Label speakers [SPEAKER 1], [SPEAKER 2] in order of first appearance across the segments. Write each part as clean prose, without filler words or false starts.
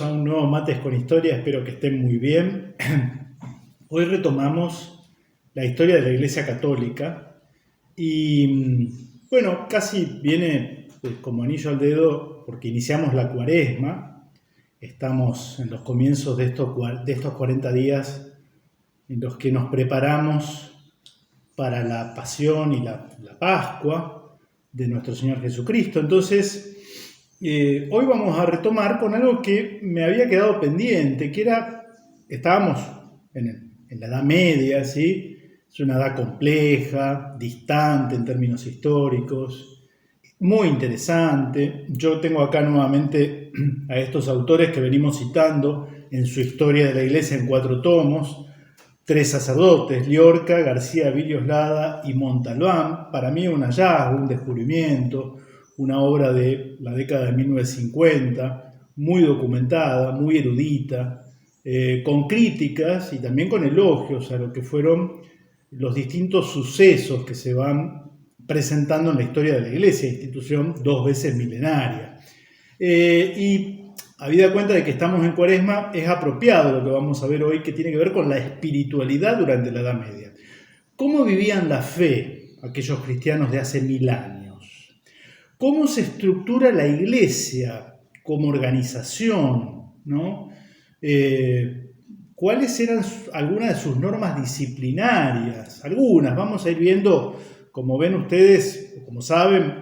[SPEAKER 1] bienvenidos a un nuevo Mates con Historia, espero que estén muy bien. Hoy retomamos la historia de la Iglesia Católica y bueno, casi viene como anillo al dedo porque iniciamos la Cuaresma, estamos en los comienzos de estos 40 días en los que nos preparamos para la Pasión y la Pascua de nuestro Señor Jesucristo. Entonces, hoy vamos a retomar con algo que me había quedado pendiente, que era, estábamos en la Edad Media, ¿sí? Es una edad compleja, distante en términos históricos, muy interesante. Yo tengo acá nuevamente a estos autores que venimos citando en su Historia de la Iglesia en 4 tomos, 3 sacerdotes, Liorca, García Villoslada y Montalbán. Para mí un hallazgo, un descubrimiento, una obra de la década de 1950, muy documentada, muy erudita, con críticas y también con elogios a lo que fueron los distintos sucesos que se van presentando en la historia de la Iglesia, institución 2 veces milenaria. Y habida cuenta de que estamos en Cuaresma, es apropiado lo que vamos a ver hoy, que tiene que ver con la espiritualidad durante la Edad Media. ¿Cómo vivían la fe aquellos cristianos de hace 1000 años? ¿Cómo se estructura la Iglesia como organización, ¿no? ¿Cuáles eran algunas de sus normas disciplinarias? Algunas, vamos a ir viendo, como ven ustedes, como saben,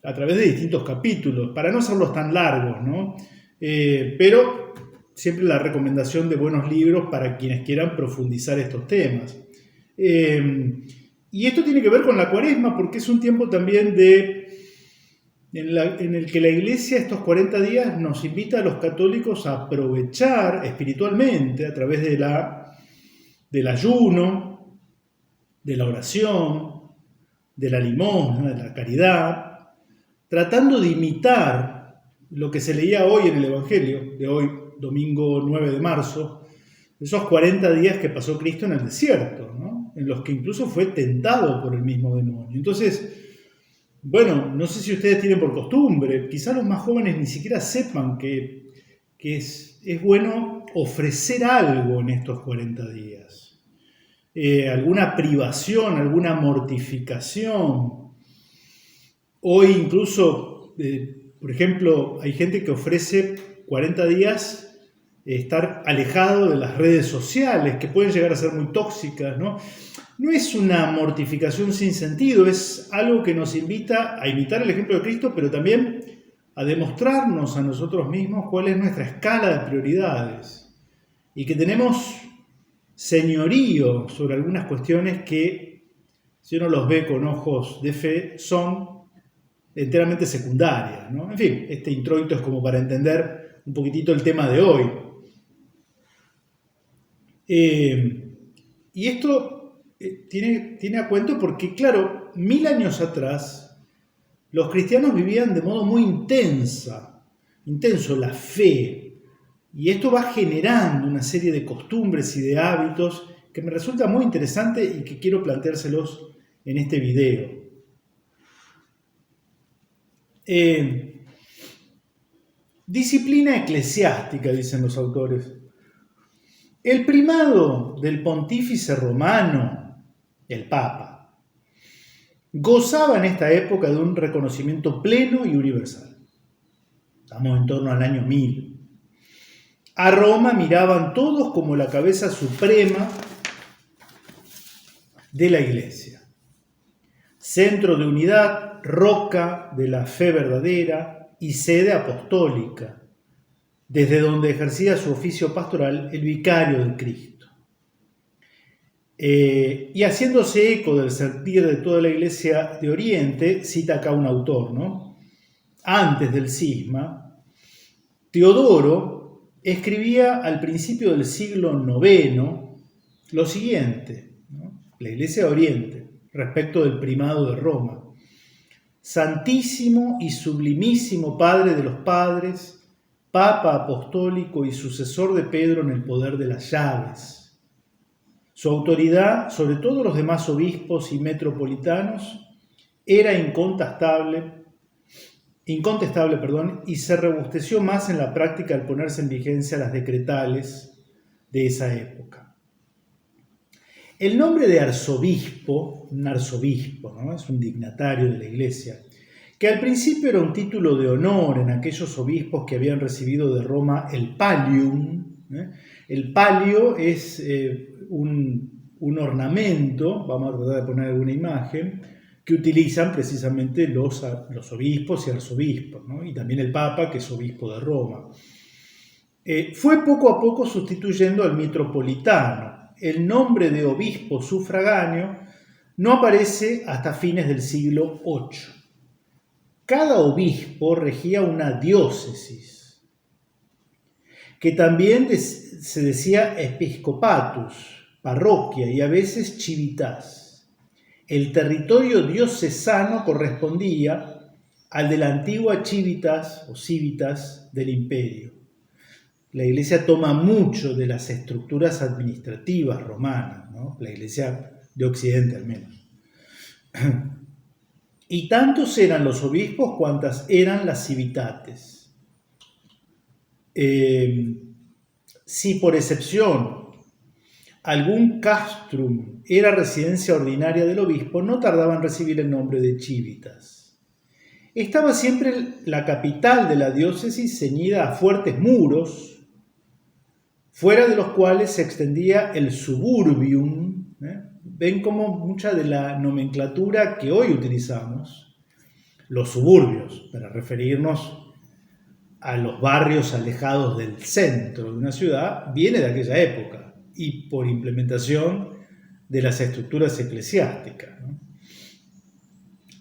[SPEAKER 1] a través de distintos capítulos, para no hacerlos tan largos, ¿no? Pero siempre la recomendación de buenos libros para quienes quieran profundizar estos temas. Y esto tiene que ver con la Cuaresma porque es un tiempo también en el que la Iglesia estos 40 días nos invita a los católicos a aprovechar espiritualmente a través del ayuno, de la oración, de la limosna, de la caridad, tratando de imitar lo que se leía hoy en el Evangelio, de hoy, domingo 9 de marzo, esos 40 días que pasó Cristo en el desierto, ¿no? En los que incluso fue tentado por el mismo demonio. Entonces, bueno, no sé si ustedes tienen por costumbre, quizás los más jóvenes ni siquiera sepan que es bueno ofrecer algo en estos 40 días. Alguna privación, alguna mortificación. Hoy incluso, por ejemplo, hay gente que ofrece 40 días estar alejado de las redes sociales, que pueden llegar a ser muy tóxicas, ¿no? No es una mortificación sin sentido, es algo que nos invita a imitar el ejemplo de Cristo, pero también a demostrarnos a nosotros mismos cuál es nuestra escala de prioridades y que tenemos señorío sobre algunas cuestiones que, si uno los ve con ojos de fe, son enteramente secundarias, ¿no? En fin, este introito es como para entender un poquitito el tema de hoy. Y esto tiene a cuento porque, claro, 1000 años atrás, los cristianos vivían de modo muy intenso la fe. Y esto va generando una serie de costumbres y de hábitos que me resulta muy interesante y que quiero planteárselos en este video. Disciplina eclesiástica, dicen los autores. El primado del pontífice romano, el Papa, gozaba en esta época de un reconocimiento pleno y universal. Estamos en torno al año 1000. A Roma miraban todos como la cabeza suprema de la Iglesia. Centro de unidad, roca de la fe verdadera y sede apostólica, desde donde ejercía su oficio pastoral el vicario de Cristo. Y haciéndose eco del sentir de toda la Iglesia de Oriente, cita acá un autor, ¿no? Antes del cisma, Teodoro escribía al principio del siglo IX lo siguiente, ¿no? La Iglesia de Oriente, respecto del primado de Roma. Santísimo y sublimísimo Padre de los padres, Papa apostólico y sucesor de Pedro en el poder de las llaves. Su autoridad sobre todos los demás obispos y metropolitanos era incontestable incontestable, perdón, y se robusteció más en la práctica al ponerse en vigencia las decretales de esa época. El nombre de arzobispo, un arzobispo, ¿no? Es un dignatario de la Iglesia, que al principio era un título de honor en aquellos obispos que habían recibido de Roma el pallium. El palio es un ornamento, vamos a tratar de poner alguna imagen, que utilizan precisamente los obispos y arzobispos, ¿no? Y también el Papa, que es obispo de Roma. Fue poco a poco sustituyendo al metropolitano. El nombre de obispo sufragáneo no aparece hasta fines del siglo VIII. Cada obispo regía una diócesis, que también se decía episcopatus, parroquia, y a veces civitas. El territorio diocesano correspondía al de la antigua civitas o civitas del imperio. La Iglesia toma mucho de las estructuras administrativas romanas, ¿no? La Iglesia de Occidente al menos. Y tantos eran los obispos cuantas eran las civitates. Si por excepción algún castrum era residencia ordinaria del obispo, no tardaba en recibir el nombre de civitas. Estaba siempre la capital de la diócesis ceñida a fuertes muros, fuera de los cuales se extendía el suburbium. Ven cómo mucha de la nomenclatura que hoy utilizamos, los suburbios, para referirnos a los barrios alejados del centro de una ciudad, viene de aquella época y por implementación de las estructuras eclesiásticas, ¿no?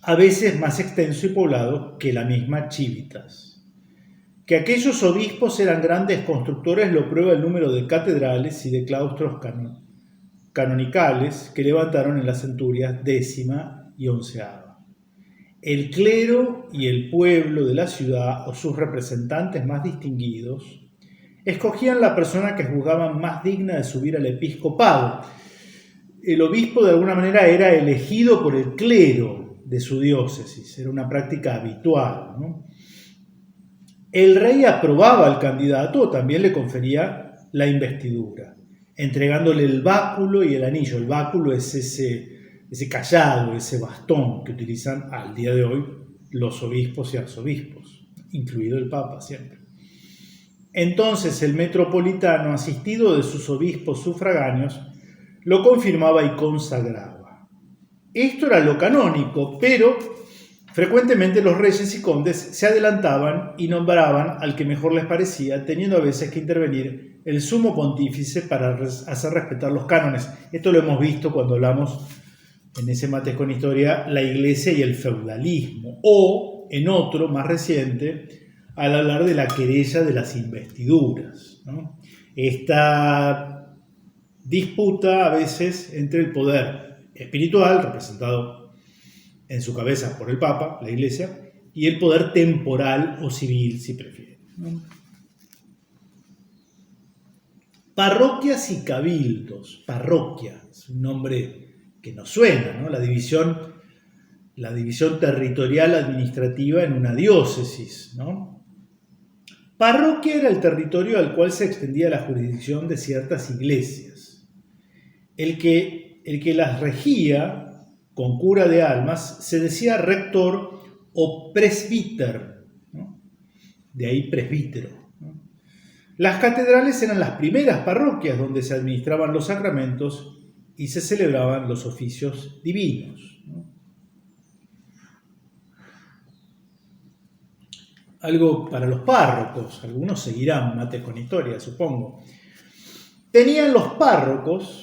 [SPEAKER 1] A veces más extenso y poblado que la misma civitas. Que aquellos obispos eran grandes constructores lo prueba el número de catedrales y de claustros canonicales que levantaron en las centurias 10ª y 11ª. El clero y el pueblo de la ciudad o sus representantes más distinguidos escogían la persona que juzgaban más digna de subir al episcopado. El obispo de alguna manera era elegido por el clero de su diócesis, era una práctica habitual, ¿no? El rey aprobaba al candidato o también le confería la investidura, entregándole el báculo y el anillo. El báculo es ese cayado, ese bastón que utilizan al día de hoy los obispos y arzobispos, incluido el Papa siempre. Entonces el metropolitano, asistido de sus obispos sufragáneos, lo confirmaba y consagraba. Esto era lo canónico, pero frecuentemente los reyes y condes se adelantaban y nombraban al que mejor les parecía, teniendo a veces que intervenir el sumo pontífice para hacer respetar los cánones. Esto lo hemos visto cuando hablamos en ese Mates con Historia, la Iglesia y el feudalismo, o en otro más reciente, al hablar de la querella de las investiduras, ¿no? Esta disputa a veces entre el poder espiritual, representado en su cabeza por el Papa, la Iglesia, y el poder temporal o civil, si prefiere, ¿no? Parroquias y cabildos. Parroquia es un nombre que nos suena, ¿no? La división territorial administrativa en una diócesis, ¿no? Parroquia era el territorio al cual se extendía la jurisdicción de ciertas iglesias. El que las regía con cura de almas se decía rector o presbítero, ¿no? De ahí presbítero, ¿no? Las catedrales eran las primeras parroquias donde se administraban los sacramentos y se celebraban los oficios divinos, ¿no? Algo para los párrocos, algunos seguirán Mates con Historia, supongo. Tenían los párrocos,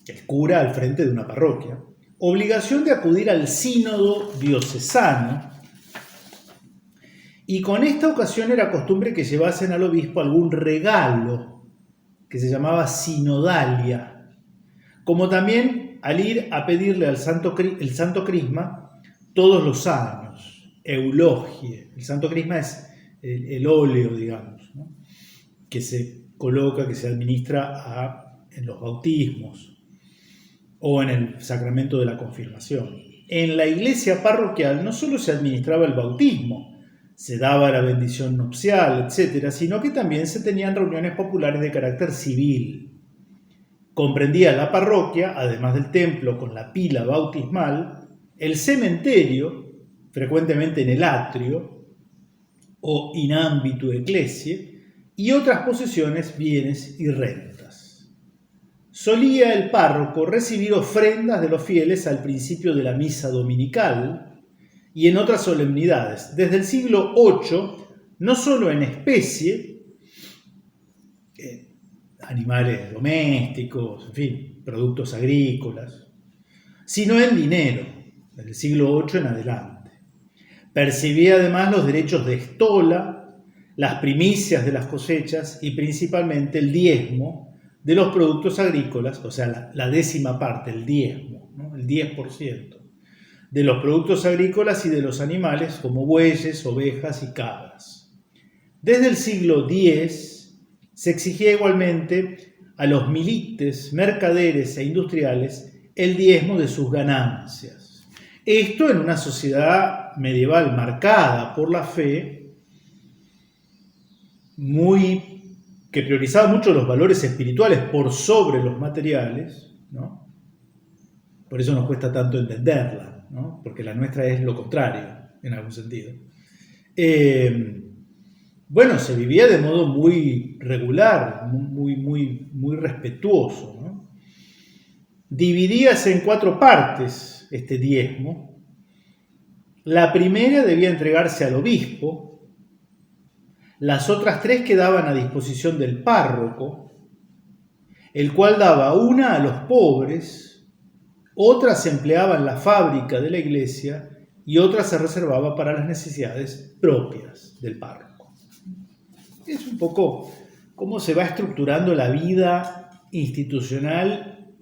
[SPEAKER 1] el cura al frente de una parroquia, obligación de acudir al sínodo diocesano, y con esta ocasión era costumbre que llevasen al obispo algún regalo que se llamaba sinodalia, como también al ir a pedirle el Santo Crisma todos los años, eulogie. El Santo Crisma es el óleo, digamos, ¿no? Que se coloca, que se administra en los bautismos o en el sacramento de la confirmación. En la iglesia parroquial no solo se administraba el bautismo, se daba la bendición nupcial, etcétera, sino que también se tenían reuniones populares de carácter civil. Comprendía la parroquia, además del templo con la pila bautismal, el cementerio, frecuentemente en el atrio o in ambitu ecclesiae, y otras posesiones, bienes y rentas. Solía el párroco recibir ofrendas de los fieles al principio de la misa dominical y en otras solemnidades. Desde el siglo VIII, no solo en especie, animales domésticos, en fin, productos agrícolas, sino en dinero, desde el siglo VIII en adelante. Percibía además los derechos de estola, las primicias de las cosechas y principalmente el diezmo de los productos agrícolas, o sea, la décima parte, el diezmo, ¿no? El 10% de los productos agrícolas y de los animales como bueyes, ovejas y cabras. Desde el siglo X se exigía igualmente a los milites, mercaderes e industriales el diezmo de sus ganancias. Esto en una sociedad medieval marcada por la fe, que priorizaba mucho los valores espirituales por sobre los materiales, ¿no? Por eso nos cuesta tanto entenderla, ¿no? Porque la nuestra es lo contrario, en algún sentido. Bueno, se vivía de modo muy regular, muy respetuoso, ¿no? Dividíase en 4 partes este diezmo. La primera debía entregarse al obispo. Las otras 3 quedaban a disposición del párroco, el cual daba una a los pobres, otra se empleaba en la fábrica de la iglesia y otra se reservaba para las necesidades propias del párroco. Es un poco cómo se va estructurando la vida institucional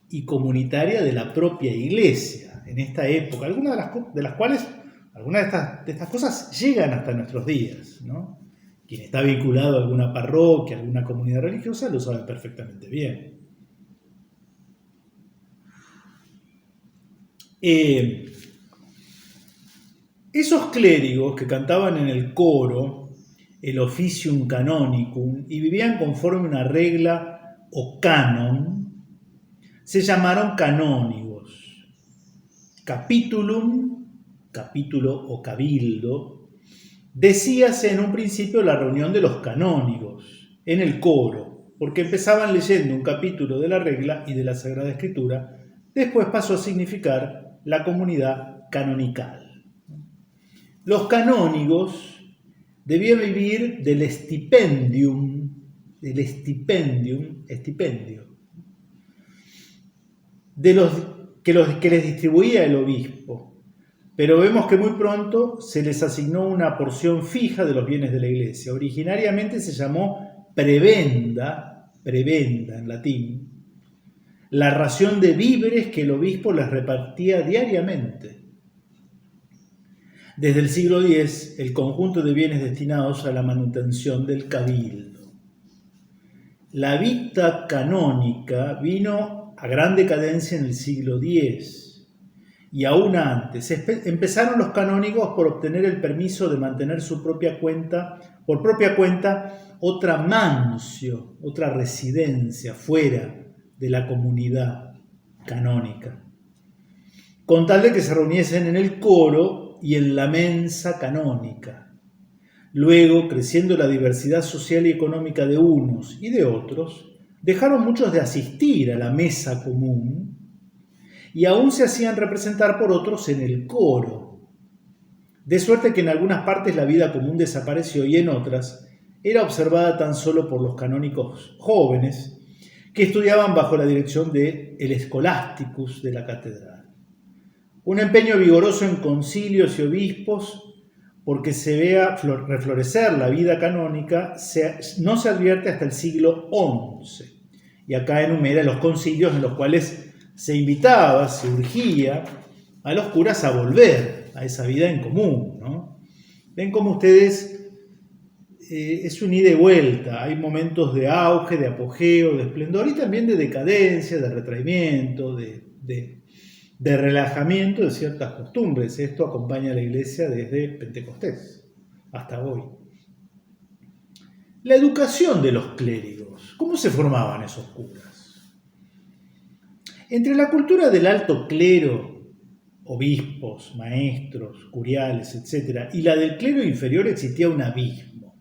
[SPEAKER 1] y comunitaria de la propia iglesia en esta época, algunas de las cuales, algunas de estas cosas llegan hasta nuestros días, ¿no? Quien está vinculado a alguna parroquia, a alguna comunidad religiosa, lo sabe perfectamente bien. Esos clérigos que cantaban en el coro el officium canonicum y vivían conforme a una regla o canon, se llamaron canónigos. Capitulum, capítulo o cabildo, decíase en un principio la reunión de los canónigos, en el coro, porque empezaban leyendo un capítulo de la regla y de la Sagrada Escritura, después pasó a significar la comunidad canonical. Los canónigos debían vivir del estipendio, de los que les distribuía el obispo. Pero vemos que muy pronto se les asignó una porción fija de los bienes de la iglesia. Originariamente se llamó prebenda en latín, la ración de víveres que el obispo les repartía diariamente. Desde el siglo X, el conjunto de bienes destinados a la manutención del cabildo. La vita canónica vino a gran decadencia en el siglo X y aún antes. Empezaron los canónigos por obtener el permiso de mantener por propia cuenta, otra mansio, otra residencia fuera de la comunidad canónica, con tal de que se reuniesen en el coro y en la mensa canónica. Luego, creciendo la diversidad social y económica de unos y de otros, dejaron muchos de asistir a la mesa común y aún se hacían representar por otros en el coro. De suerte que en algunas partes la vida común desapareció y en otras era observada tan solo por los canónicos jóvenes que estudiaban bajo la dirección del Scholasticus de la catedral. Un empeño vigoroso en concilios y obispos porque se vea reflorecer la vida canónica no se advierte hasta el siglo XI. Y acá enumera los concilios en los cuales se invitaba, se urgía a los curas a volver a esa vida en común, ¿no? Ven como ustedes, es un ida y vuelta, hay momentos de auge, de apogeo, de esplendor y también de decadencia, de retraimiento, de relajamiento de ciertas costumbres. Esto acompaña a la iglesia desde Pentecostés. hasta hoy. La educación de los clérigos. ¿Cómo se formaban esos curas? Entre la cultura del alto clero, obispos, maestros, curiales, etc., y la del clero inferior existía un abismo.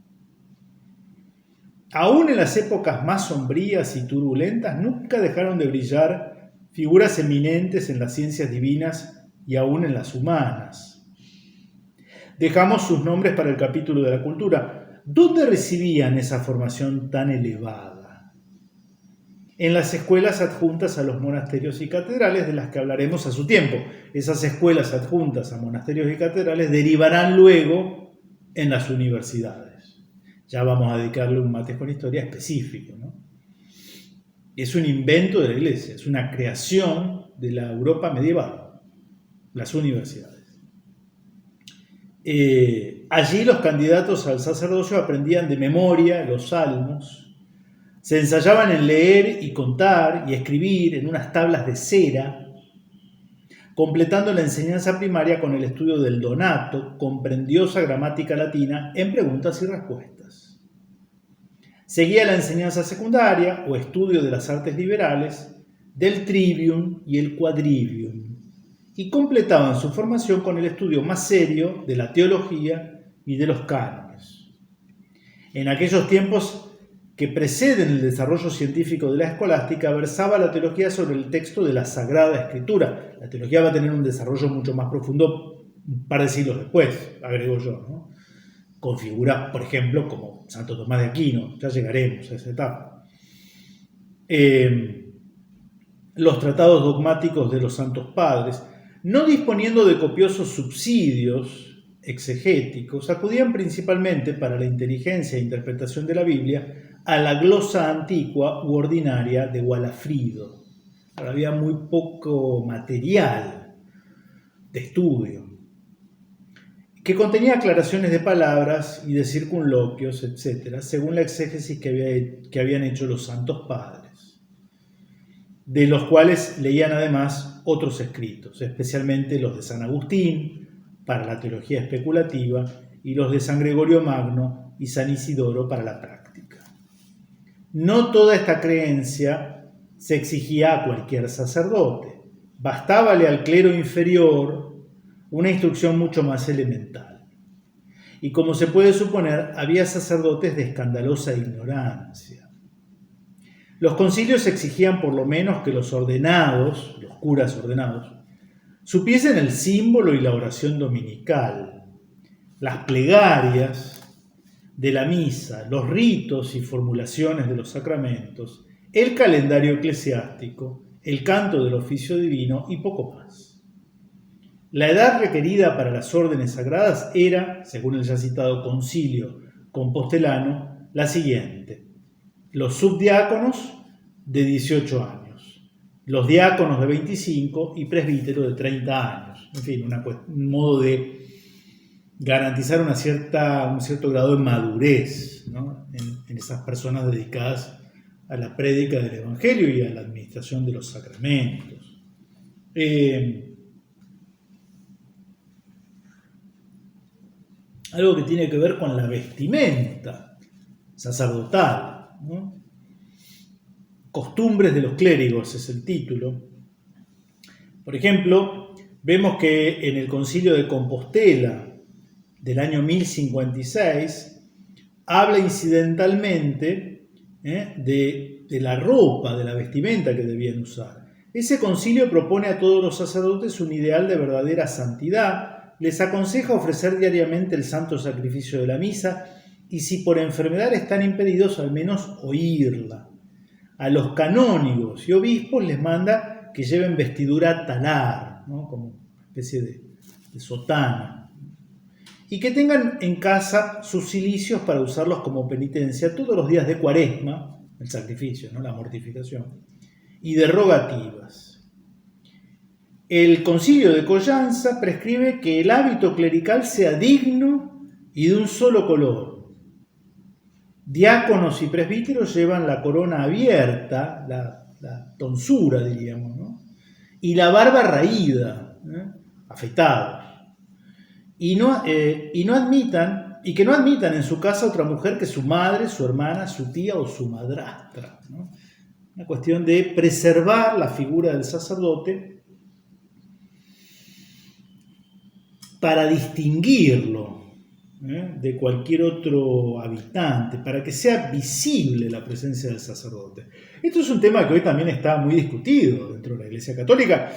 [SPEAKER 1] Aún en las épocas más sombrías y turbulentas, nunca dejaron de brillar figuras eminentes en las ciencias divinas y aún en las humanas. Dejamos sus nombres para el capítulo de la cultura. ¿Dónde recibían esa formación tan elevada? En las escuelas adjuntas a los monasterios y catedrales, de las que hablaremos a su tiempo. Esas escuelas adjuntas a monasterios y catedrales derivarán luego en las universidades. Ya vamos a dedicarle un Mates con Historia específico, ¿no? Es un invento de la Iglesia, es una creación de la Europa medieval, las universidades. Allí los candidatos al sacerdocio aprendían de memoria los salmos, se ensayaban en leer y contar y escribir en unas tablas de cera, completando la enseñanza primaria con el estudio del Donato, comprendiosa gramática latina en preguntas y respuestas. Seguía la enseñanza secundaria o estudio de las artes liberales, del Trivium y el Quadrivium, y completaban su formación con el estudio más serio de la teología y de los cánones. En aquellos tiempos que preceden el desarrollo científico de la escolástica, versaba la teología sobre el texto de la Sagrada Escritura. La teología va a tener un desarrollo mucho más profundo un par de siglos después, agrego yo, ¿no? Con figuras, por ejemplo, como Santo Tomás de Aquino, ya llegaremos a esa etapa. Los tratados dogmáticos de los santos padres, no disponiendo de copiosos subsidios exegéticos, acudían principalmente para la inteligencia e interpretación de la Biblia a la glosa antigua u ordinaria de Walafrido. Ahora, había muy poco material de estudio, que contenía aclaraciones de palabras y de circunloquios, etc., según la exégesis que habían hecho los santos padres, de los cuales leían además otros escritos, especialmente los de San Agustín, para la teología especulativa, y los de San Gregorio Magno y San Isidoro para la práctica. No toda esta creencia se exigía a cualquier sacerdote. Bastábale al clero inferior una instrucción mucho más elemental. Y como se puede suponer, había sacerdotes de escandalosa ignorancia. Los concilios exigían por lo menos que los ordenados, los curas ordenados, supiesen el símbolo y la oración dominical, las plegarias de la misa, los ritos y formulaciones de los sacramentos, el calendario eclesiástico, el canto del oficio divino y poco más. La edad requerida para las órdenes sagradas era, según el ya citado concilio compostelano, la siguiente: los subdiáconos de 18 años, los diáconos de 25 y presbíteros de 30 años. En fin, un modo de garantizar un cierto grado de madurez, ¿no?, en esas personas dedicadas a la prédica del Evangelio y a la administración de los sacramentos. Algo que tiene que ver con la vestimenta sacerdotal, ¿no? Costumbres de los clérigos es el título. Por ejemplo, vemos que en el Concilio de Compostela del año 1056 habla incidentalmente de la ropa, de la vestimenta que debían usar. Ese concilio propone a todos los sacerdotes un ideal de verdadera santidad, les aconseja ofrecer diariamente el santo sacrificio de la misa y, si por enfermedad están impedidos, al menos oírla. A los canónigos y obispos les manda que lleven vestidura talar, ¿no?, como una especie de sotana, y que tengan en casa sus cilicios para usarlos como penitencia todos los días de Cuaresma, el sacrificio, ¿no?, la mortificación, y de rogativas. El Concilio de Collanza prescribe que el hábito clerical sea digno y de un solo color. Diáconos y presbíteros llevan la corona abierta, la tonsura, diríamos, ¿no?, y la barba raída, afeitados. Y no admitan y que no admitan en su casa otra mujer que su madre, su hermana, su tía o su madrastra, ¿no? Una cuestión de preservar la figura del sacerdote para distinguirlo de cualquier otro habitante, para que sea visible la presencia del sacerdote. Esto es un tema que hoy también está muy discutido dentro de la Iglesia Católica,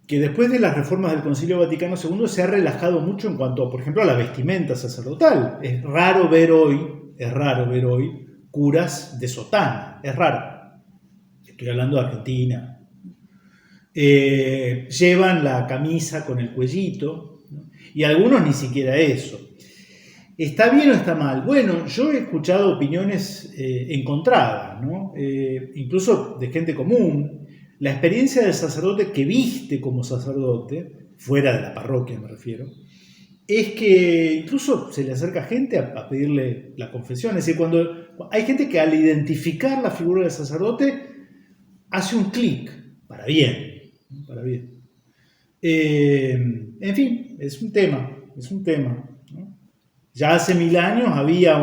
[SPEAKER 1] que después de las reformas del Concilio Vaticano II se ha relajado mucho en cuanto, por ejemplo, a la vestimenta sacerdotal. Es raro ver hoy curas de sotana, es raro. Estoy hablando de Argentina. Llevan la camisa con el cuellito, ¿no? Y algunos ni siquiera eso. ¿Está bien o está mal? Bueno, yo he escuchado opiniones encontradas, ¿no? Incluso de gente común. La experiencia del sacerdote que viste como sacerdote, fuera de la parroquia me refiero, es que incluso se le acerca gente a pedirle la confesión. Es decir, cuando hay gente que al identificar la figura del sacerdote hace un clic, para bien, para bien. En fin, es un tema, ¿no? Ya hace 1000 años había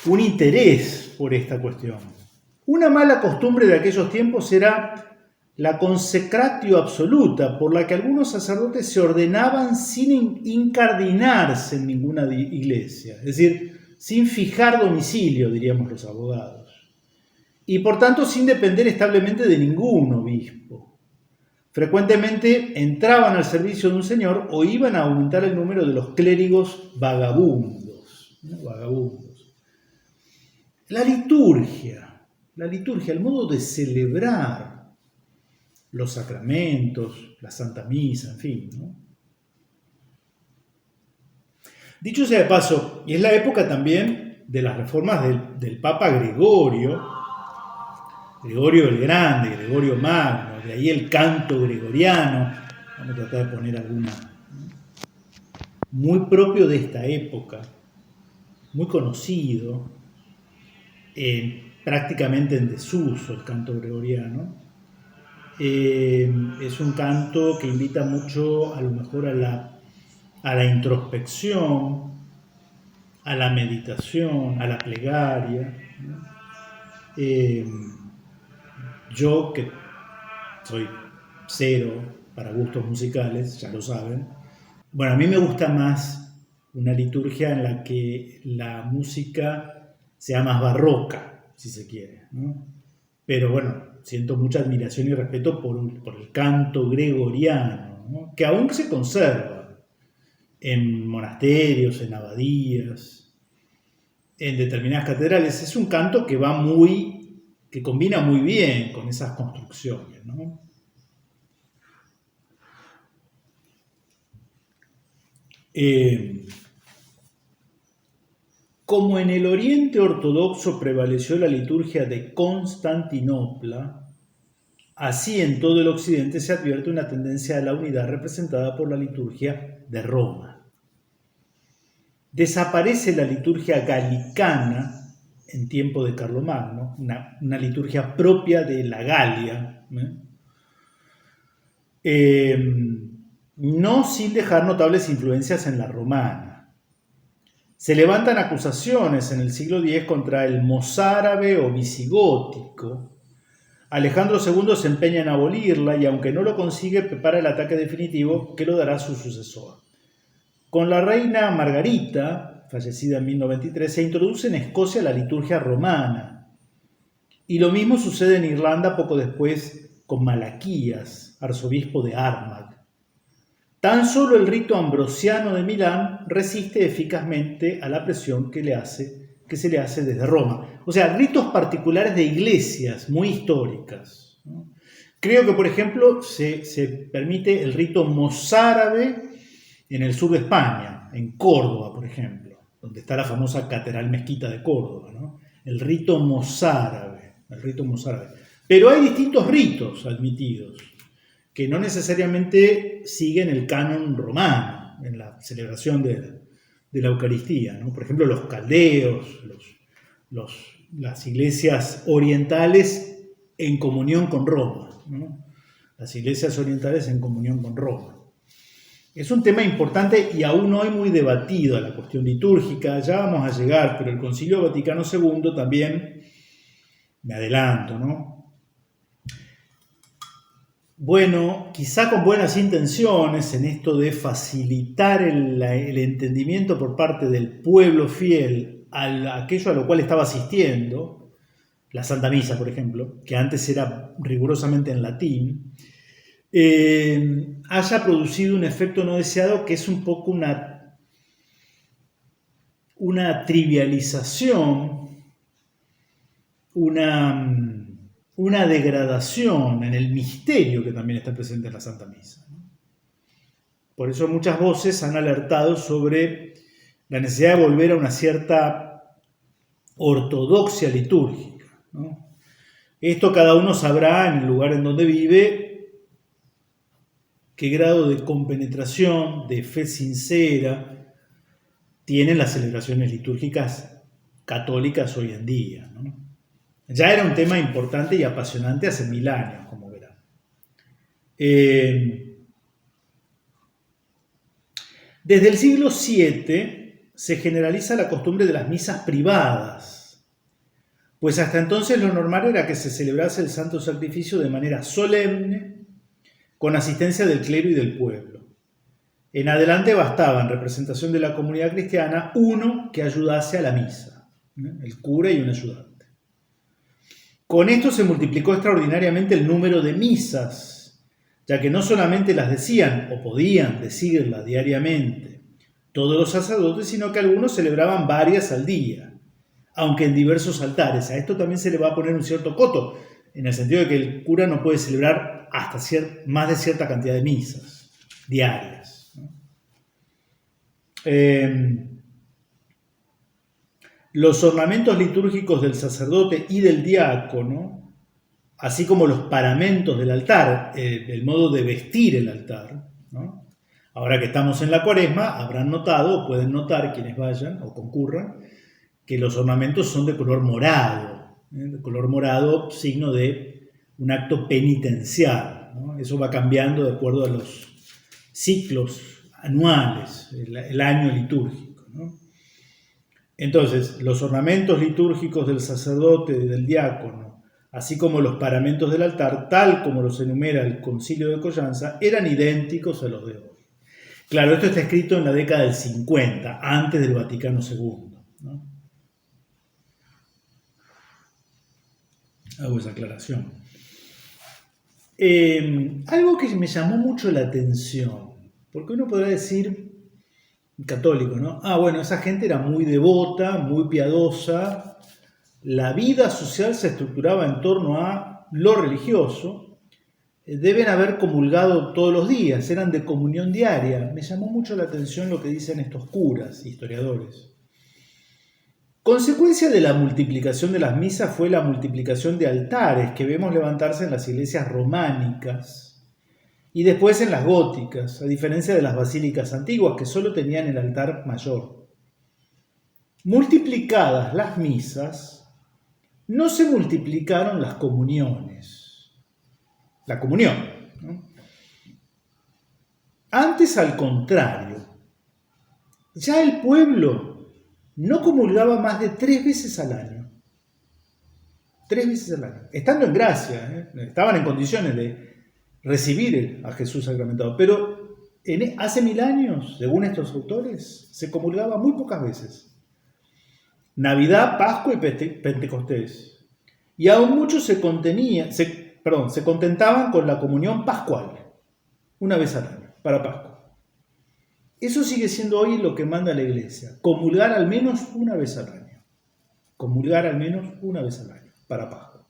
[SPEAKER 1] un interés por esta cuestión. Una mala costumbre de aquellos tiempos era la consecratio absoluta, por la que algunos sacerdotes se ordenaban sin incardinarse en ninguna iglesia, es decir, sin fijar domicilio, diríamos los abogados, y por tanto sin depender establemente de ningún obispo. Frecuentemente entraban al servicio de un señor o iban a aumentar el número de los clérigos vagabundos, ¿no? Vagabundos. La liturgia, el modo de celebrar los sacramentos, la Santa Misa, en fin, ¿no? Dicho sea de paso, y es la época también de las reformas del Papa Gregorio el Grande, Gregorio Magno, de ahí el canto gregoriano. Vamos a tratar de poner alguna, muy propio de esta época, muy conocido, prácticamente en desuso el canto gregoriano. Es un canto que invita mucho a lo mejor a la introspección, a la meditación, a la plegaria, ¿no? Yo, que soy cero para gustos musicales, ya lo saben, bueno, a mí me gusta más una liturgia en la que la música sea más barroca, si se quiere, ¿no? Pero bueno, siento mucha admiración y respeto por el canto gregoriano, ¿no? Que aún se conserva en monasterios, en abadías, en determinadas catedrales. Es un canto que que combina muy bien con esas construcciones, ¿no? Como en el Oriente Ortodoxo prevaleció la liturgia de Constantinopla, así en todo el Occidente se advierte una tendencia a la unidad representada por la liturgia de Roma. Desaparece la liturgia galicana en tiempo de Carlomagno, una liturgia propia de la Galia, no sin dejar notables influencias en la romana. Se levantan acusaciones en el siglo X contra el mozárabe o visigótico. Alejandro II se empeña en abolirla y, aunque no lo consigue, prepara el ataque definitivo que lo dará su sucesor. Con la reina Margarita, fallecida en 1093, se introduce en Escocia la liturgia romana. Y lo mismo sucede en Irlanda poco después con Malaquías, arzobispo de Armagh. Tan solo el rito ambrosiano de Milán resiste eficazmente a la presión que se le hace desde Roma. O sea, ritos particulares de iglesias muy históricas, ¿no? Creo que, por ejemplo, se permite el rito mozárabe en el sur de España, en Córdoba, por ejemplo, donde está la famosa Catedral Mezquita de Córdoba, ¿no? El rito mozárabe. Pero hay distintos ritos admitidos que no necesariamente siguen el canon romano en la celebración de la Eucaristía, ¿no? Por ejemplo, los caldeos, las iglesias orientales en comunión con Roma, ¿no? Las iglesias orientales en comunión con Roma. Es un tema importante y aún hoy muy debatido la cuestión litúrgica, ya vamos a llegar, pero el Concilio Vaticano II también, me adelanto, ¿no? Bueno, quizá con buenas intenciones en esto de facilitar el entendimiento por parte del pueblo fiel a aquello a lo cual estaba asistiendo, la Santa Misa, por ejemplo, que antes era rigurosamente en latín, haya producido un efecto no deseado que es un poco una trivialización, una degradación en el misterio que también está presente en la Santa Misa. Por eso muchas voces han alertado sobre la necesidad de volver a una cierta ortodoxia litúrgica, ¿no? Esto cada uno sabrá en el lugar en donde vive qué grado de compenetración, de fe sincera tienen las celebraciones litúrgicas católicas hoy en día, ¿no? Ya era un tema importante y apasionante hace 1000 años, como verán. Desde el siglo VII se generaliza la costumbre de las misas privadas, pues hasta entonces lo normal era que se celebrase el Santo Sacrificio de manera solemne, con asistencia del clero y del pueblo. En adelante bastaba, en representación de la comunidad cristiana, uno que ayudase a la misa, el cura y un ayudante. Con esto se multiplicó extraordinariamente el número de misas, ya que no solamente las decían o podían decirlas diariamente todos los sacerdotes, sino que algunos celebraban varias al día, aunque en diversos altares. A esto también se le va a poner un cierto coto, en el sentido de que el cura no puede celebrar hasta más de cierta cantidad de misas diarias, ¿no? Los ornamentos litúrgicos del sacerdote y del diácono, así como los paramentos del altar, el modo de vestir el altar, ¿no? Ahora que estamos en la Cuaresma, habrán notado o pueden notar quienes vayan o concurran que los ornamentos son de color morado, de color morado, signo de un acto penitencial, ¿no? Eso va cambiando de acuerdo a los ciclos anuales, el año litúrgico, ¿no? Entonces, los ornamentos litúrgicos del sacerdote y del diácono, así como los paramentos del altar, tal como los enumera el Concilio de Collanza, eran idénticos a los de hoy. Claro, esto está escrito en la década del 50, antes del Vaticano II, ¿no? Hago esa aclaración. Algo que me llamó mucho la atención, porque uno podrá decir, católico, ¿no? Bueno, esa gente era muy devota, muy piadosa, la vida social se estructuraba en torno a lo religioso, deben haber comulgado todos los días, eran de comunión diaria. Me llamó mucho la atención lo que dicen estos curas, historiadores. Consecuencia de la multiplicación de las misas fue la multiplicación de altares que vemos levantarse en las iglesias románicas y después en las góticas, a diferencia de las basílicas antiguas que solo tenían el altar mayor. Multiplicadas las misas, no se multiplicaron las comuniones. La comunión, ¿no? Antes, al contrario, ya el pueblo no comulgaba más de 3 veces al año. 3 veces al año. Estando en gracia, estaban en condiciones de recibir a Jesús sacramentado. Pero hace 1000 años, según estos autores, se comulgaba muy pocas veces. Navidad, Pascua y Pentecostés. Y aún muchos se contentaban con la comunión pascual, una vez al año, para Pascua. Eso sigue siendo hoy lo que manda la Iglesia, comulgar al menos una vez al año. Comulgar al menos una vez al año, para Pascua.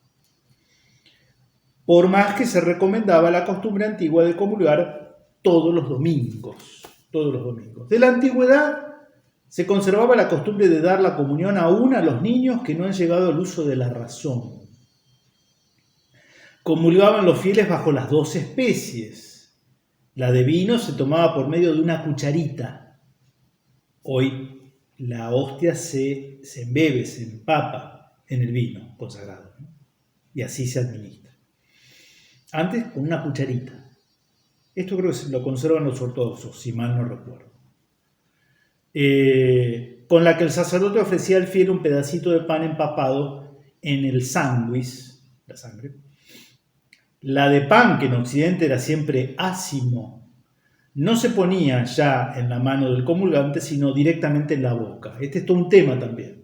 [SPEAKER 1] Por más que se recomendaba la costumbre antigua de comulgar todos los domingos. Todos los domingos. De la antigüedad se conservaba la costumbre de dar la comunión aún a los niños que no han llegado al uso de la razón. Comulgaban los fieles bajo las 2 especies. La de vino se tomaba por medio de una cucharita. Hoy la hostia se embebe, se empapa en el vino consagrado, ¿no? Y así se administra. Antes con una cucharita. Esto creo que lo conservan los ortodoxos, si mal no recuerdo. Con la que el sacerdote ofrecía al fiel un pedacito de pan empapado en el sanguis, la sangre. La de pan, que en Occidente era siempre ácimo, no se ponía ya en la mano del comulgante, sino directamente en la boca. Este es todo un tema también.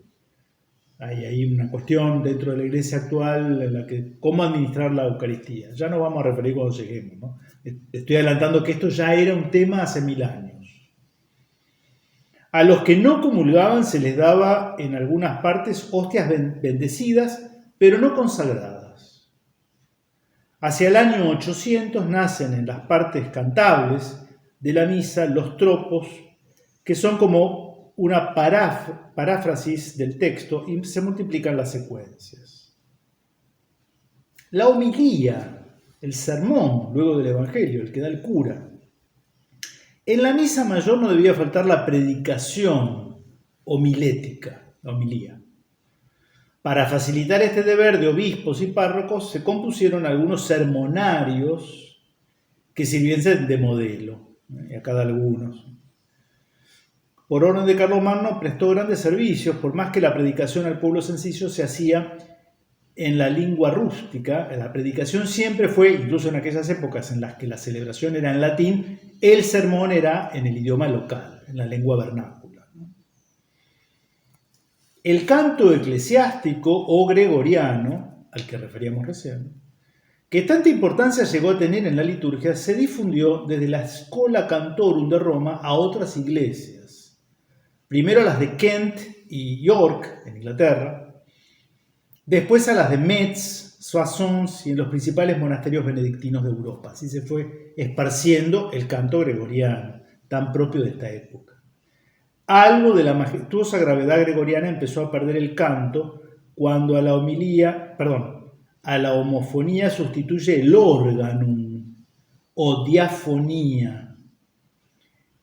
[SPEAKER 1] Hay una cuestión dentro de la iglesia actual en la que cómo administrar la Eucaristía. Ya nos vamos a referir cuando lleguemos, ¿no? Estoy adelantando que esto ya era un tema hace 1000 años. A los que no comulgaban se les daba en algunas partes hostias bendecidas, pero no consagradas. Hacia el año 800 nacen en las partes cantables de la misa los tropos, que son como una paráfrasis del texto y se multiplican las secuencias. La homilía, el sermón, luego del Evangelio, el que da el cura. En la misa mayor no debía faltar la predicación homilética, la homilía. Para facilitar este deber de obispos y párrocos se compusieron algunos sermonarios que sirviesen de modelo, y acá da algunos. Por orden de Carlomagno prestó grandes servicios, por más que la predicación al pueblo sencillo se hacía en la lengua rústica. La predicación siempre fue, incluso en aquellas épocas en las que la celebración era en latín, el sermón era en el idioma local, en la lengua vernácula. El canto eclesiástico o gregoriano, al que referíamos recién, que tanta importancia llegó a tener en la liturgia, se difundió desde la Schola Cantorum de Roma a otras iglesias. Primero a las de Kent y York, en Inglaterra, después a las de Metz, Soissons y en los principales monasterios benedictinos de Europa. Así se fue esparciendo el canto gregoriano, tan propio de esta época. Algo de la majestuosa gravedad gregoriana empezó a perder el canto cuando a la homofonía sustituye el organum o diafonía.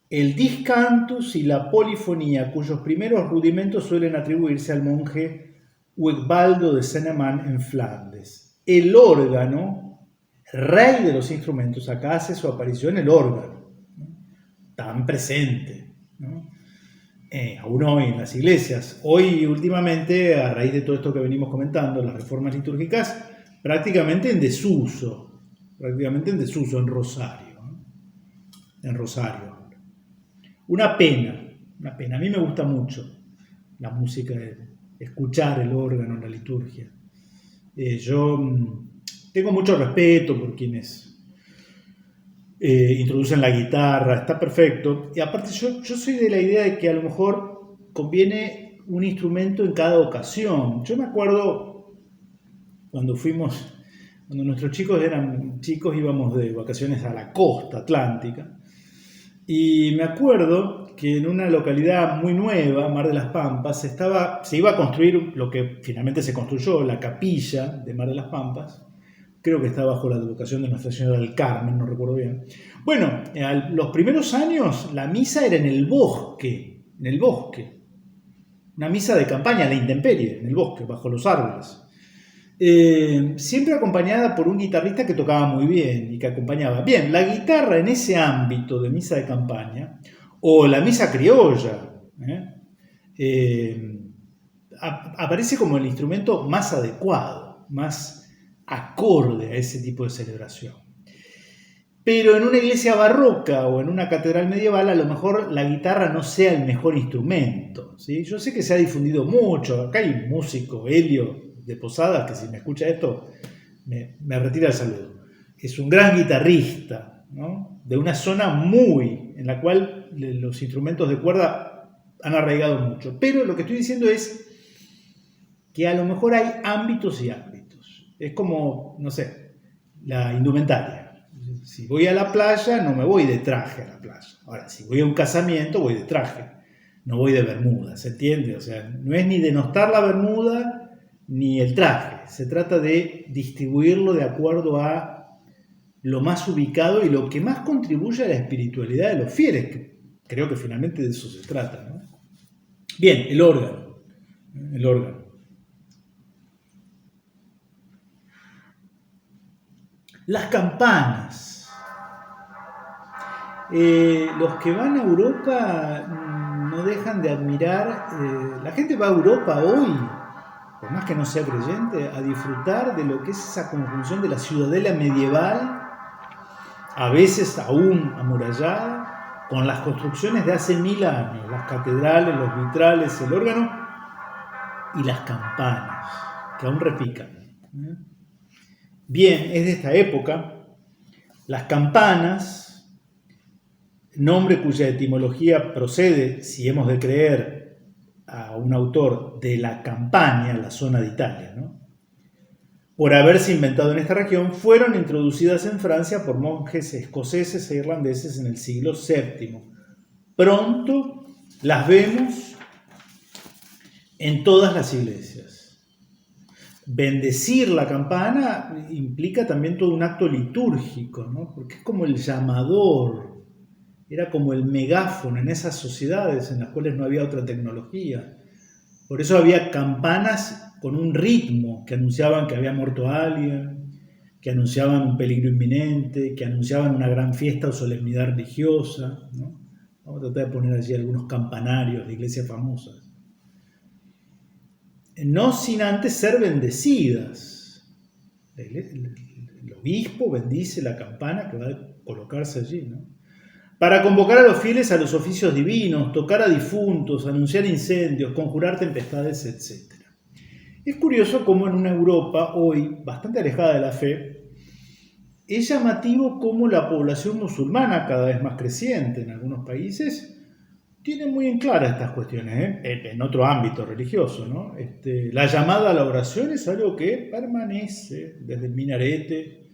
[SPEAKER 1] El discantus y la polifonía, cuyos primeros rudimentos suelen atribuirse al monje Huegbaldo de Senneman en Flandes. El órgano, rey de los instrumentos, acá hace su aparición el órgano, ¿no? Tan presente, ¿no? Aún hoy en las iglesias. Hoy últimamente, a raíz de todo esto que venimos comentando, las reformas litúrgicas, prácticamente en desuso, en Rosario, ¿no? En Rosario. Una pena. A mí me gusta mucho la música, escuchar el órgano en la liturgia. Yo tengo mucho respeto por quienes introducen la guitarra, está perfecto. Y aparte yo soy de la idea de que a lo mejor conviene un instrumento en cada ocasión. Yo me acuerdo cuando nuestros chicos eran chicos, íbamos de vacaciones a la costa atlántica. Y me acuerdo que en una localidad muy nueva, Mar de las Pampas, se iba a construir lo que finalmente se construyó, la capilla de Mar de las Pampas. Creo que está bajo la advocación de Nuestra Señora del Carmen, no recuerdo bien. Bueno, los primeros años la misa era en el bosque. Una misa de campaña a la intemperie, en el bosque, bajo los árboles. Siempre acompañada por un guitarrista que tocaba muy bien y que acompañaba. Bien, la guitarra en ese ámbito de misa de campaña, o la misa criolla, aparece como el instrumento más adecuado, más acorde a ese tipo de celebración. Pero en una iglesia barroca o en una catedral medieval a lo mejor la guitarra no sea el mejor instrumento, ¿sí? Yo sé que se ha difundido mucho, acá hay un músico, Helio de Posadas, que si me escucha esto me retira el saludo. Es un gran guitarrista, ¿no? De una zona en la cual los instrumentos de cuerda han arraigado mucho. Pero lo que estoy diciendo es que a lo mejor hay ámbitos y ámbitos. Es como, no sé, la indumentaria. Si voy a la playa, no me voy de traje a la playa. Ahora, si voy a un casamiento, voy de traje. No voy de bermuda, ¿se entiende? O sea, no es ni denostar la bermuda ni el traje. Se trata de distribuirlo de acuerdo a lo más ubicado y lo que más contribuye a la espiritualidad de los fieles, que creo que finalmente de eso se trata, ¿no? Bien, el órgano. Las campanas. Los que van a Europa no dejan de admirar, la gente va a Europa hoy, por más que no sea creyente, a disfrutar de lo que es esa conjunción de la ciudadela medieval, a veces aún amurallada, con las construcciones de hace 1000 años, las catedrales, los vitrales, el órgano y las campanas, que aún repican. Bien, es de esta época. Las campanas, nombre cuya etimología procede, si hemos de creer a un autor, de la Campania, la zona de Italia, ¿no? Por haberse inventado en esta región, fueron introducidas en Francia por monjes escoceses e irlandeses en el siglo VII. Pronto las vemos en todas las iglesias. Bendecir la campana implica también todo un acto litúrgico, ¿no? Porque es como el llamador, era como el megáfono en esas sociedades en las cuales no había otra tecnología. Por eso había campanas con un ritmo que anunciaban que había muerto alguien, que anunciaban un peligro inminente, que anunciaban una gran fiesta o solemnidad religiosa, ¿no? Vamos a tratar de poner allí algunos campanarios de iglesias famosas. No sin antes ser bendecidas. El obispo bendice la campana que va a colocarse allí, ¿no? Para convocar a los fieles a los oficios divinos, tocar a difuntos, anunciar incendios, conjurar tempestades, etc. Es curioso cómo en una Europa hoy bastante alejada de la fe, es llamativo cómo la población musulmana, cada vez más creciente en algunos países, tiene muy en clara estas cuestiones, en otro ámbito religioso, ¿no? La llamada a la oración es algo que permanece desde el minarete,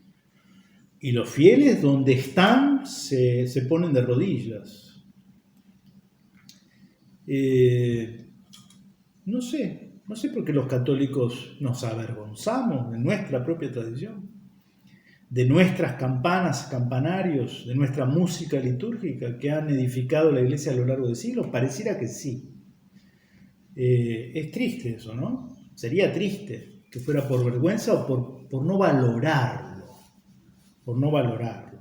[SPEAKER 1] y los fieles donde están se ponen de rodillas. No sé por qué los católicos nos avergonzamos de nuestra propia tradición, de nuestras campanas, campanarios, de nuestra música litúrgica que han edificado la iglesia a lo largo de siglos. Pareciera que sí. Es triste eso, ¿no? Sería triste que fuera por vergüenza o por no valorarlo. Por no valorarlo.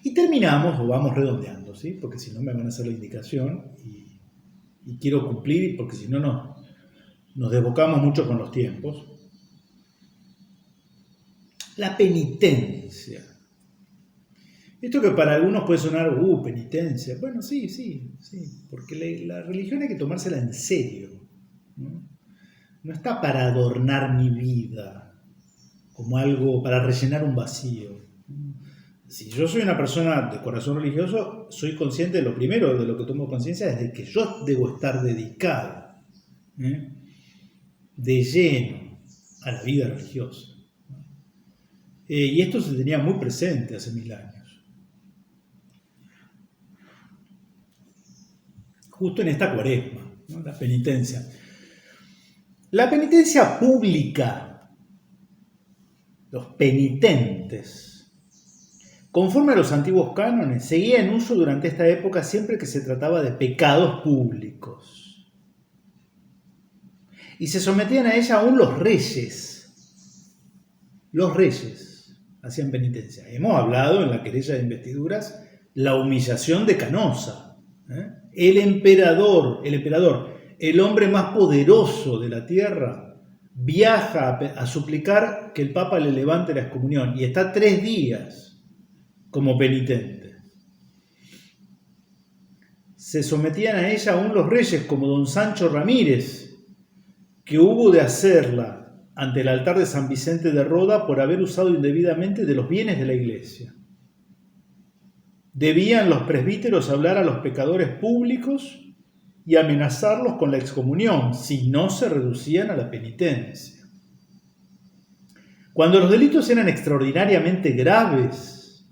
[SPEAKER 1] Y terminamos, o vamos redondeando, ¿sí? Porque si no me van a hacer la indicación y quiero cumplir, porque si no nos desbocamos mucho con los tiempos. La penitencia. Esto que para algunos puede sonar, penitencia. Bueno, sí, porque la religión hay que tomársela en serio, ¿no? No está para adornar mi vida, como algo para rellenar un vacío. Si yo soy una persona de corazón religioso, soy consciente de lo primero, de lo que tomo conciencia, es de que yo debo estar dedicado, de lleno a la vida religiosa. Y esto se tenía muy presente hace 1000 años. Justo en esta cuaresma, ¿no? La penitencia. La penitencia pública, los penitentes, conforme a los antiguos cánones, seguía en uso durante esta época siempre que se trataba de pecados públicos. Y se sometían a ella aún los reyes. Los reyes hacían penitencia. Hemos hablado en la querella de investiduras la humillación de Canosa. El emperador, el hombre más poderoso de la tierra, viaja a suplicar que el Papa le levante la excomunión y está 3 días como penitente. Se sometían a ella aún los reyes como don Sancho Ramírez, que hubo de hacerla ante el altar de San Vicente de Roda por haber usado indebidamente de los bienes de la iglesia. Debían los presbíteros hablar a los pecadores públicos y amenazarlos con la excomunión, si no se reducían a la penitencia. Cuando los delitos eran extraordinariamente graves,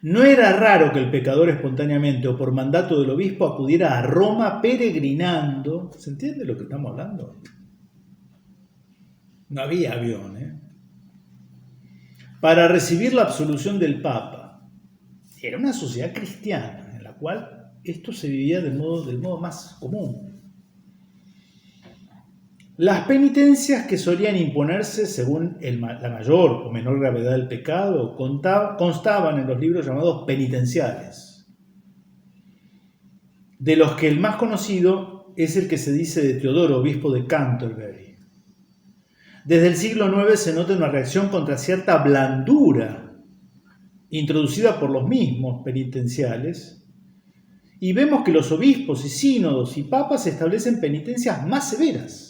[SPEAKER 1] no era raro que el pecador espontáneamente o por mandato del obispo acudiera a Roma peregrinando. ¿Se entiende lo que estamos hablando? No había avión, para recibir la absolución del Papa. Era una sociedad cristiana en la cual esto se vivía del modo más común. Las penitencias que solían imponerse según la mayor o menor gravedad del pecado constaban en los libros llamados penitenciales, de los que el más conocido es el que se dice de Teodoro, obispo de Canterbury. Desde el siglo IX se nota una reacción contra cierta blandura introducida por los mismos penitenciales, y vemos que los obispos y sínodos y papas establecen penitencias más severas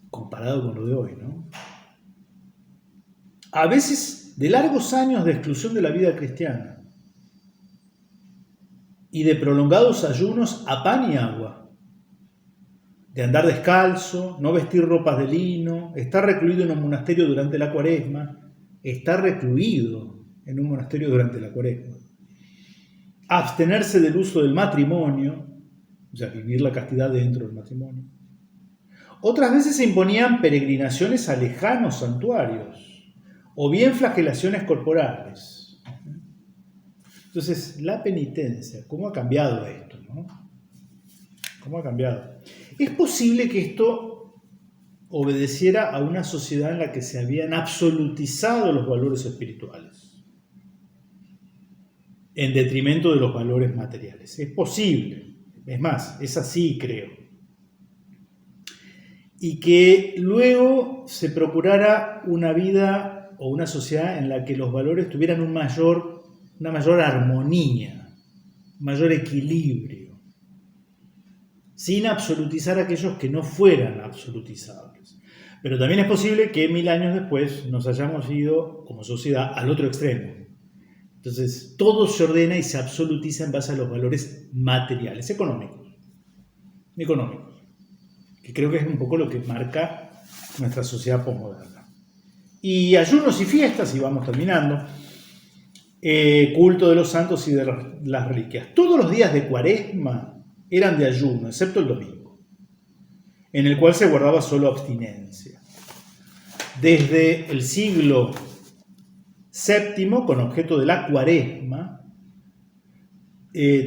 [SPEAKER 1] comparado con lo de hoy, ¿no? A veces de largos años de exclusión de la vida cristiana y de prolongados ayunos a pan y agua, de andar descalzo, no vestir ropas de lino, estar recluido en un monasterio durante la Cuaresma, abstenerse del uso del matrimonio, o sea, vivir la castidad dentro del matrimonio. Otras veces se imponían peregrinaciones a lejanos santuarios, o bien flagelaciones corporales. Entonces, la penitencia, ¿cómo ha cambiado esto, no? ¿Cómo ha cambiado? Es posible que esto obedeciera a una sociedad en la que se habían absolutizado los valores espirituales, en detrimento de los valores materiales. Es posible, es más, es así, creo. Y que luego se procurara una vida o una sociedad en la que los valores tuvieran una mayor armonía, un mayor equilibrio, sin absolutizar a aquellos que no fueran absolutizables. Pero también es posible que 1000 años después nos hayamos ido como sociedad al otro extremo. Entonces todo se ordena y se absolutiza en base a los valores materiales, económicos, que creo que es un poco lo que marca nuestra sociedad posmoderna. Y ayunos y fiestas, y vamos terminando, culto de los santos y de las reliquias. Todos los días de Cuaresma eran de ayuno, excepto el domingo, en el cual se guardaba solo abstinencia. Desde el siglo VII, con objeto de la Cuaresma,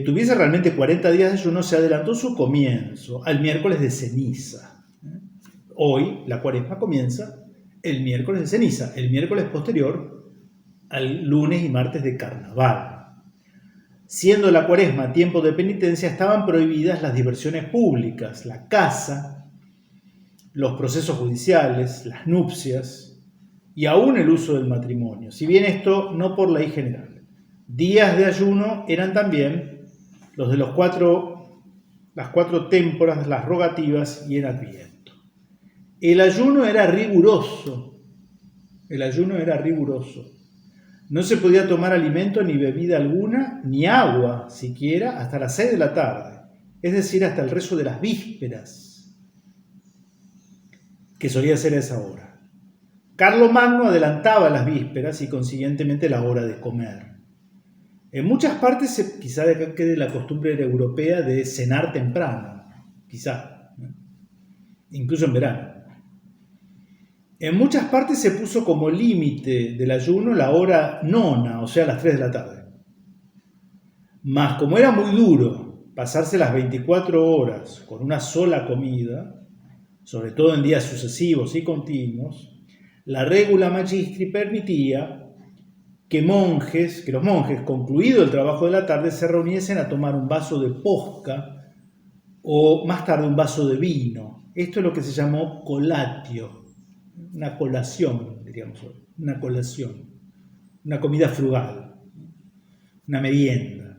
[SPEAKER 1] tuviese realmente 40 días de ayuno, se adelantó su comienzo al miércoles de ceniza. Hoy la Cuaresma comienza el miércoles de ceniza, el miércoles posterior al lunes y martes de carnaval. Siendo la Cuaresma tiempo de penitencia, estaban prohibidas las diversiones públicas, la caza, los procesos judiciales, las nupcias y aún el uso del matrimonio, si bien esto no por ley general. Días de ayuno eran también los de las cuatro témporas, las rogativas y el Adviento. El ayuno era riguroso. No se podía tomar alimento ni bebida alguna, ni agua siquiera, hasta las 6 de la tarde, es decir, hasta el rezo de las vísperas, que solía ser a esa hora. Carlomagno adelantaba las vísperas y consiguientemente la hora de comer. En muchas partes, quizá de acá quede la costumbre europea de cenar temprano, quizá, ¿no? Incluso en verano. En muchas partes se puso como límite del ayuno la hora nona, o sea, las 3 de la tarde. Mas como era muy duro pasarse las 24 horas con una sola comida, sobre todo en días sucesivos y continuos, la regula magistri permitía que los monjes, concluido el trabajo de la tarde, se reuniesen a tomar un vaso de posca o más tarde un vaso de vino. Esto es lo que se llamó colatio, una colación, diríamos hoy, una comida frugal, una merienda.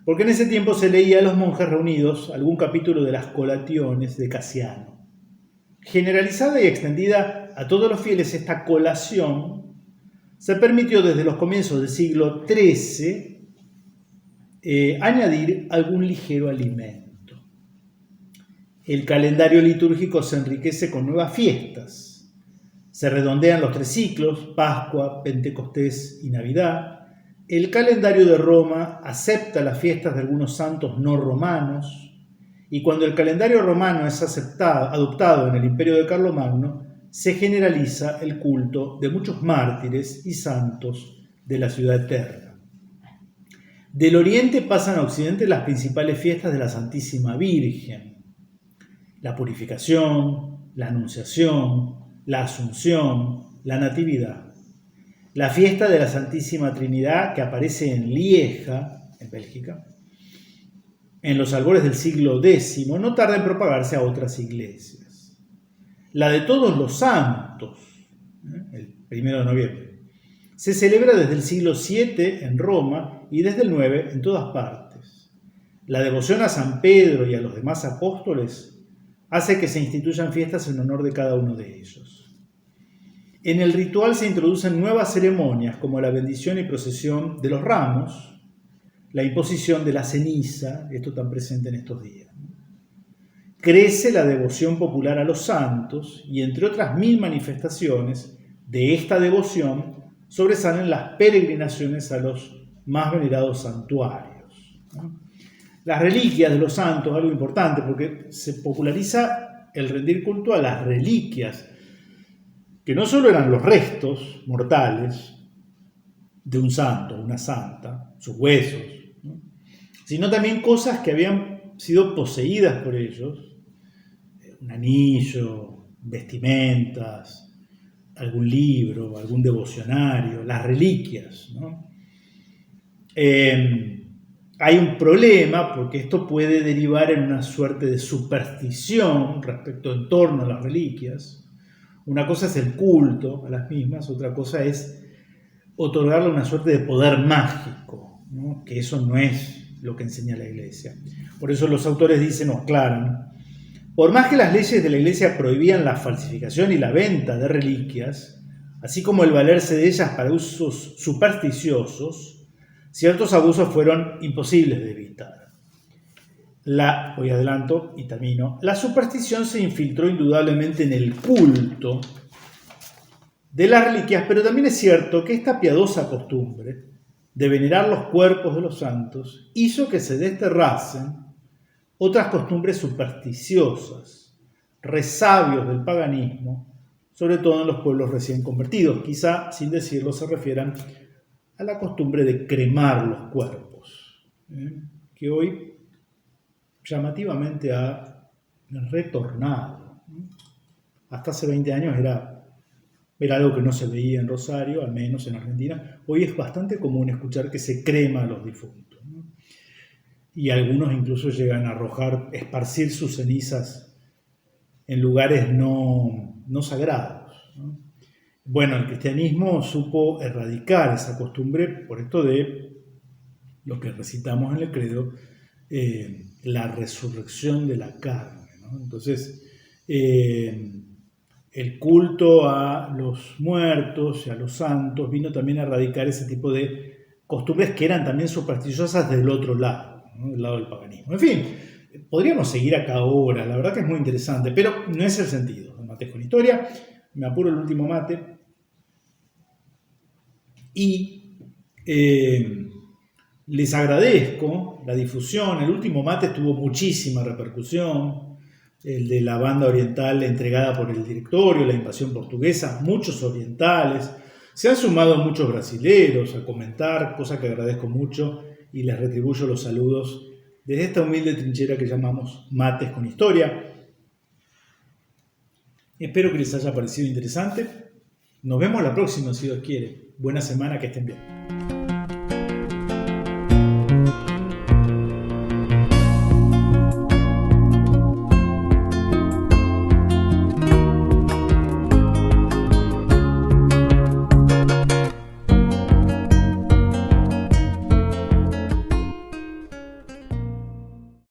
[SPEAKER 1] Porque en ese tiempo se leía a los monjes reunidos algún capítulo de las colaciones de Casiano. Generalizada y extendida a todos los fieles, esta colación se permitió desde los comienzos del siglo XIII añadir algún ligero alimento. El calendario litúrgico se enriquece con nuevas fiestas. Se redondean los 3 ciclos, Pascua, Pentecostés y Navidad. El calendario de Roma acepta las fiestas de algunos santos no romanos. Y cuando el calendario romano es adoptado en el imperio de Carlomagno, se generaliza el culto de muchos mártires y santos de la ciudad eterna. Del oriente pasan a occidente las principales fiestas de la Santísima Virgen: la purificación, la anunciación, la asunción, la natividad. La fiesta de la Santísima Trinidad, que aparece en Lieja, en Bélgica, en los albores del siglo X, no tarda en propagarse a otras iglesias. La de Todos los Santos, el 1 de noviembre, se celebra desde el siglo VII en Roma y desde el IX en todas partes. La devoción a San Pedro y a los demás apóstoles hace que se instituyan fiestas en honor de cada uno de ellos. En el ritual se introducen nuevas ceremonias como la bendición y procesión de los ramos, la imposición de la ceniza, esto tan presente en estos días. Crece la devoción popular a los santos y, entre otras 1000 manifestaciones de esta devoción, sobresalen las peregrinaciones a los más venerados santuarios. Las reliquias de los santos, algo importante, porque se populariza el rendir culto a las reliquias, que no solo eran los restos mortales de un santo, una santa, sus huesos, ¿no?, sino también cosas que habían sido poseídas por ellos: un anillo, vestimentas, algún libro, algún devocionario, las reliquias, ¿no? Hay un problema porque esto puede derivar en una suerte de superstición respecto en torno a las reliquias. Una cosa es el culto a las mismas, otra cosa es otorgarle una suerte de poder mágico, ¿no?, que eso no es lo que enseña la Iglesia. Por eso los autores dicen o aclaran: por más que las leyes de la Iglesia prohibían la falsificación y la venta de reliquias, así como el valerse de ellas para usos supersticiosos, ciertos abusos fueron imposibles de evitar. Hoy adelanto y termino. La superstición se infiltró indudablemente en el culto de las reliquias, pero también es cierto que esta piadosa costumbre de venerar los cuerpos de los santos hizo que se desterrasen otras costumbres supersticiosas, resabios del paganismo, sobre todo en los pueblos recién convertidos. Quizá, sin decirlo, se refieran a la costumbre de cremar los cuerpos, que hoy llamativamente ha retornado. Hasta hace 20 años era algo que no se veía en Rosario, al menos en Argentina. Hoy es bastante común escuchar que se crema a los difuntos, ¿no? Y algunos incluso llegan a esparcir sus cenizas en lugares no sagrados, ¿no? Bueno, el cristianismo supo erradicar esa costumbre por esto de lo que recitamos en el credo, la resurrección de la carne, ¿no? Entonces, el culto a los muertos y a los santos vino también a erradicar ese tipo de costumbres que eran también supersticiosas del otro lado, ¿no?, del lado del paganismo. En fin, podríamos seguir acá ahora, la verdad que es muy interesante, pero no es el sentido de Mates con Historia. Me apuro el último mate y les agradezco la difusión. El último mate tuvo muchísima repercusión, el de la banda oriental entregada por el directorio, la invasión portuguesa. Muchos orientales, se han sumado muchos brasileros a comentar, cosa que agradezco mucho, y les retribuyo los saludos desde esta humilde trinchera que llamamos Mates con Historia. Espero que les haya parecido interesante. Nos vemos la próxima, si Dios quiere. Buena semana, que estén bien.